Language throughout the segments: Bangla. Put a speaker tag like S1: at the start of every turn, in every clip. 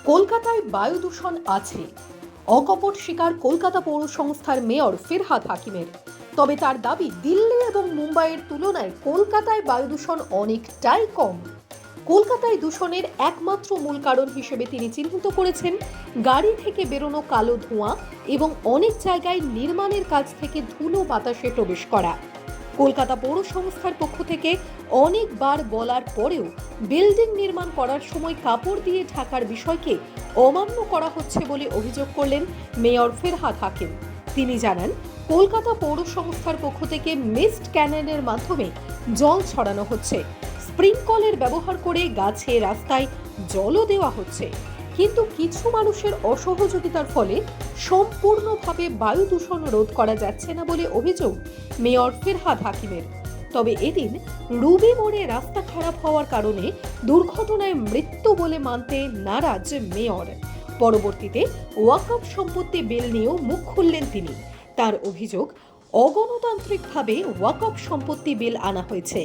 S1: কলকাতায় বায়ু দূষণ আছে, অকপট স্বীকার কলকাতা পৌর সংস্থার মেয়র ফিরহাদ হাকিমের। তবে তার দাবি, দিল্লি এবং মুম্বাইয়ের তুলনায় কলকাতায় বায়ু দূষণ অনেকটাই কম। কলকাতায় দূষণের একমাত্র মূল কারণ হিসেবে তিনি চিহ্নিত করেছেন গাড়ি থেকে বেরোনো কালো ধোঁয়া এবং অনেক জায়গায় নির্মাণের কাজ থেকে ধুলো বাতাসে প্রবেশ করা। কলকাতা পৌর সংস্থার পক্ষ থেকে অনেকবার বলার পরেও বিল্ডিং নির্মাণ করার সময় কাপড় দিয়ে ঢাকার বিষয়কে অমান্য করা হচ্ছে বলে অভিযোগ করলেন মেয়র ফিরহাদ হাকিম। তিনি জানান, কলকাতা পৌর সংস্থার পক্ষ থেকে মিস্ট ক্যাননের মাধ্যমে জল ছড়ানো হচ্ছে, স্প্রিংকলের ব্যবহার করে গাছে রাস্তায় জলও দেওয়া হচ্ছে, কিন্তু কিছু মানুষের অসহযোগিতার ফলে সম্পূর্ণভাবে বায়ু দূষণ রোধ করা যাচ্ছে না বলে অভিযোগ মেয়র ফিরহাদ হাকিমের। তবে এদিন রুবি মোড়ে রাস্তা খারাপ হওয়ার কারণে দুর্ঘটনায় মৃত্যু বলে মানতে নারাজ মেয়র। পরবর্তীতে ওয়াকফ সম্পত্তি বিল নিয়েও মুখ খুললেন তিনি। তার অভিযোগ, অগণতান্ত্রিকভাবে ওয়াকফ সম্পত্তি বিল আনা হয়েছে।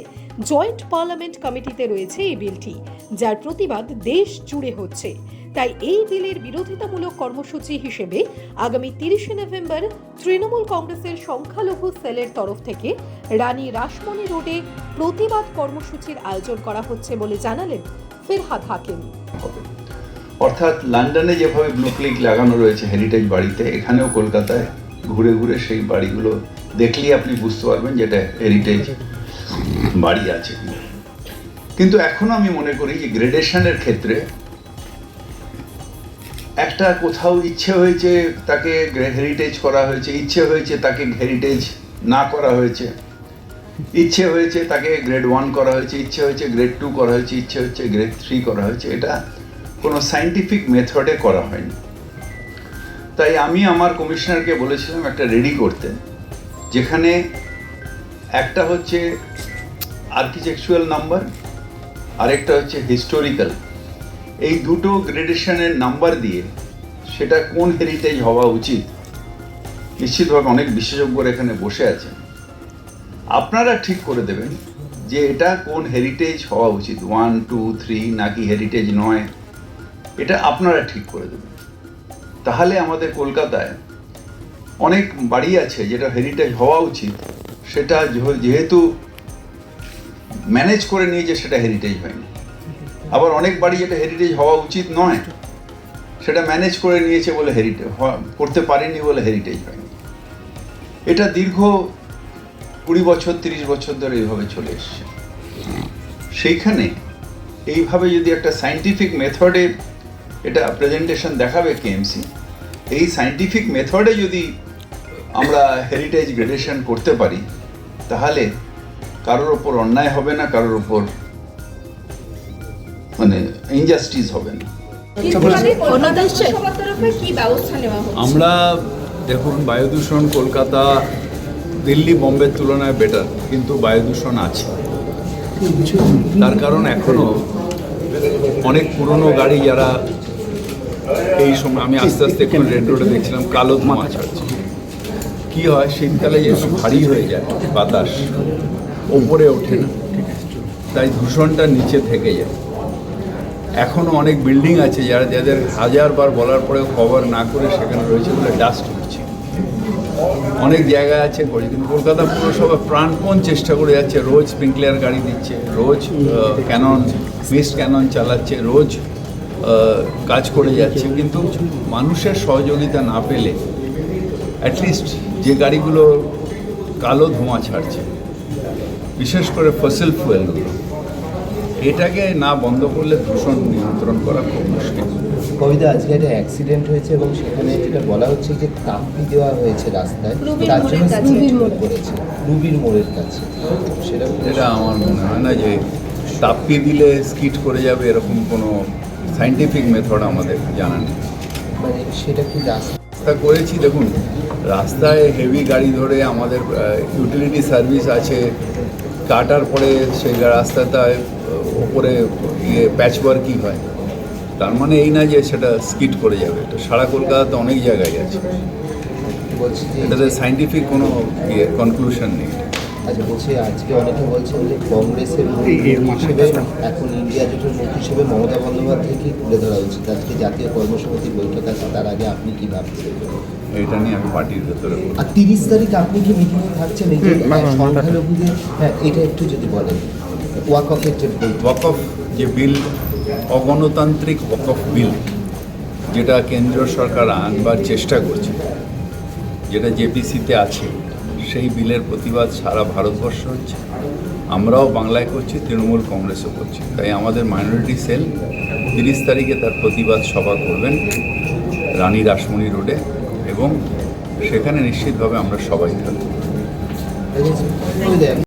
S1: জয়েন্ট পার্লামেন্ট কমিটিতে রয়েছে এই বিলটি, যার প্রতিবাদ দেশ জুড়ে হচ্ছে। তাই এই বিলের বিরোধিতামূলক কর্মসূচি হিসেবে আগামী 30শে নভেম্বর তৃণমূল কংগ্রেসের সংখ্যালঘু সেলের তরফ থেকে রানী রাসমণি রোডে প্রতিবাদ কর্মসূচির আয়োজন করা হচ্ছে বলে জানালেন ফিরহাদ হাকিম।
S2: অর্থাৎ লন্ডনে যেভাবে ব্লু ক্লিক লাগানো রয়েছে হেরিটেজ বাড়িতে, এখানেও কলকাতায় ঘুরে ঘুরে সেই বাড়িগুলো দেখলেই আপনি বুঝতে পারবেন যেটা হেরিটেজ বাড়ি আছে। কিন্তু এখনো আমি মনে করি যে গ্রেডেশনের ক্ষেত্রে একটা কোথাও ইচ্ছে হয়েছে তাকে হেরিটেজ করা হয়েছে, ইচ্ছে হয়েছে তাকে হেরিটেজ না করা হয়েছে, ইচ্ছে হয়েছে তাকে গ্রেড 1 করা হয়েছে, ইচ্ছে হয়েছে গ্রেড 2 করা হয়েছে, ইচ্ছে হচ্ছে গ্রেড 3 করা হয়েছে। এটা কোনো সায়েন্টিফিক মেথডে করা হয়নি। তাই আমি আমার কমিশনারকে বলেছিলাম একটা রেডি করতে, যেখানে একটা হচ্ছে আর্কিটেকচুরাল নাম্বার, আরেকটা হচ্ছে হিস্টোরিক্যাল। এই দুটো গ্রেডেশনের নাম্বার দিয়ে সেটা কোন হেরিটেজ হওয়া উচিত, নিশ্চিতভাবে অনেক বিশেষজ্ঞরা এখানে বসে আছেন, আপনারা ঠিক করে দেবেন যে এটা কোন হেরিটেজ হওয়া উচিত, 1, 2, 3 নাকি হেরিটেজ নয়, এটা আপনারা ঠিক করে দেবেন। তাহলে আমাদের কলকাতায় অনেক বাড়ি আছে যেটা হেরিটেজ হওয়া উচিত, সেটা যেহেতু ম্যানেজ করে নিয়েছে সেটা হেরিটেজ হয়নি। আবার অনেক বাড়ি যেটা হেরিটেজ হওয়া উচিত নয়, সেটা ম্যানেজ করে নিয়েছে বলে হেরিটেজ করতে পারেনি বলে হেরিটেজ হয়নি। এটা দীর্ঘ 20 বছর 30 বছর ধরে এইভাবে চলে এসছে। সেইখানে এইভাবে যদি একটা সায়েন্টিফিক মেথডে এটা প্রেজেন্টেশন দেখাবে কেএমসি, এই সায়েন্টিফিক মেথডে যদি আমরা হেরিটেজ গ্রেডেশন করতে পারি, তাহলে কারোর ওপর অন্যায় হবে না, কারোর ওপর মানে ইনজাস্টিস হবে না।
S3: আমরা দেখুন, বায়ু দূষণ কলকাতা দিল্লি বোম্বের তুলনায় বেটার, কিন্তু বায়ু দূষণ আছে। তার কারণ এখনো অনেক পুরনো গাড়ি, যারা এই সময় আমি আস্তে আস্তে এখন রেড রোডে দেখছিলাম কালো ধোঁয়া ছাড়ছে। কী হয়, শীতকালে যেহেতু ভারী হয়ে যায় বাতাস, ওপরে ওঠে না, তাই দূষণটা নিচে থেকে যায়। এখনও অনেক বিল্ডিং আছে যাদের হাজারবার বলার পরেও কভার না করে সেখানে রয়েছে বলে ডাস্ট উঠছে। অনেক জায়গায় আছে করে, কিন্তু কলকাতা পৌরসভা প্রাণপণ চেষ্টা করে যাচ্ছে, রোজ স্প্রিংকলার গাড়ি দিচ্ছে, রোজ মিস্ট ক্যানন চালাচ্ছে, রোজ কাজ করে যাচ্ছে, কিন্তু মানুষের সহযোগিতা না পেলে অ্যাটলিস্ট যে গাড়িগুলো কালো ধোঁয়া ছাড়ছে, বিশেষ করে ফসিল ফুয়েলগুলো, এটাকে না বন্ধ করলে দূষণ নিয়ন্ত্রণ করা খুব মুশকিল।
S4: কবিতা, আজকে একটা অ্যাক্সিডেন্ট হয়েছে এবং সেখানে যেটা বলা হচ্ছে যে তাপ্পি দেওয়া হয়েছে রাস্তায়, তার জন্য রুবির মোড়ের কাছে।
S3: এটা আমার মনে হয় না যে তাপ্পি দিলে স্কিট করে যাবে, এরকম কোনো সায়েন্টিফিক মেথড আমাদের জানা নেই।
S4: মানে সেটা কি
S3: রাস্তা করেছি, দেখুন রাস্তায় হেভি গাড়ি ধরে আমাদের ইউটিলিটি সার্ভিস আছে, কাটার পরে সেই রাস্তাটায় ওপরে প্যাচওয়ার্কই হয়, তার মানে এই না যে সেটা স্কিট করে যাবে। এটা সারা কলকাতাতে অনেক জায়গায় আছে, এটাতে সায়েন্টিফিক কোনো কনক্লুশন নেই।
S4: আচ্ছা, বলছি আজকে অনেকে বলছেন যে কংগ্রেসের মুখ হিসেবে এখন ইন্ডিয়া জোটের মুখ হিসেবে মমতা বন্দ্যোপাধ্যায়কে তুলে ধরা উচিত। আজকে জাতীয় কর্মসমিতির বৈঠক আছে, তার আগে আপনি কি ভাবছেন?
S3: এটা নিয়ে আমি পার্টির ভেতরে বলবো।
S4: আর 30 তারিখ আপনি কি মিটিংয়ে থাকছেন? এই যে সংখ্যালঘুদের, হ্যাঁ, এটা একটু যদি বলেন। ওয়াকফের যে
S3: ওয়াকফ যে বিল, অগণতান্ত্রিক ওয়াকফ বিল, যেটা কেন্দ্রীয় সরকার আনবার চেষ্টা করছে, যেটা জেপিসিতে আছে, সেই বিলের প্রতিবাদ সারা ভারতবর্ষ হচ্ছে। আমরাও বাংলায় করছি, তৃণমূল কংগ্রেসও করছি। তাই আমাদের মাইনরিটি সেল 30 তারিখে তার প্রতিবাদ সভা করবেন রানী রাসমণি রোডে, এবং সেখানে নিশ্চিতভাবে আমরা সবাই থাকব।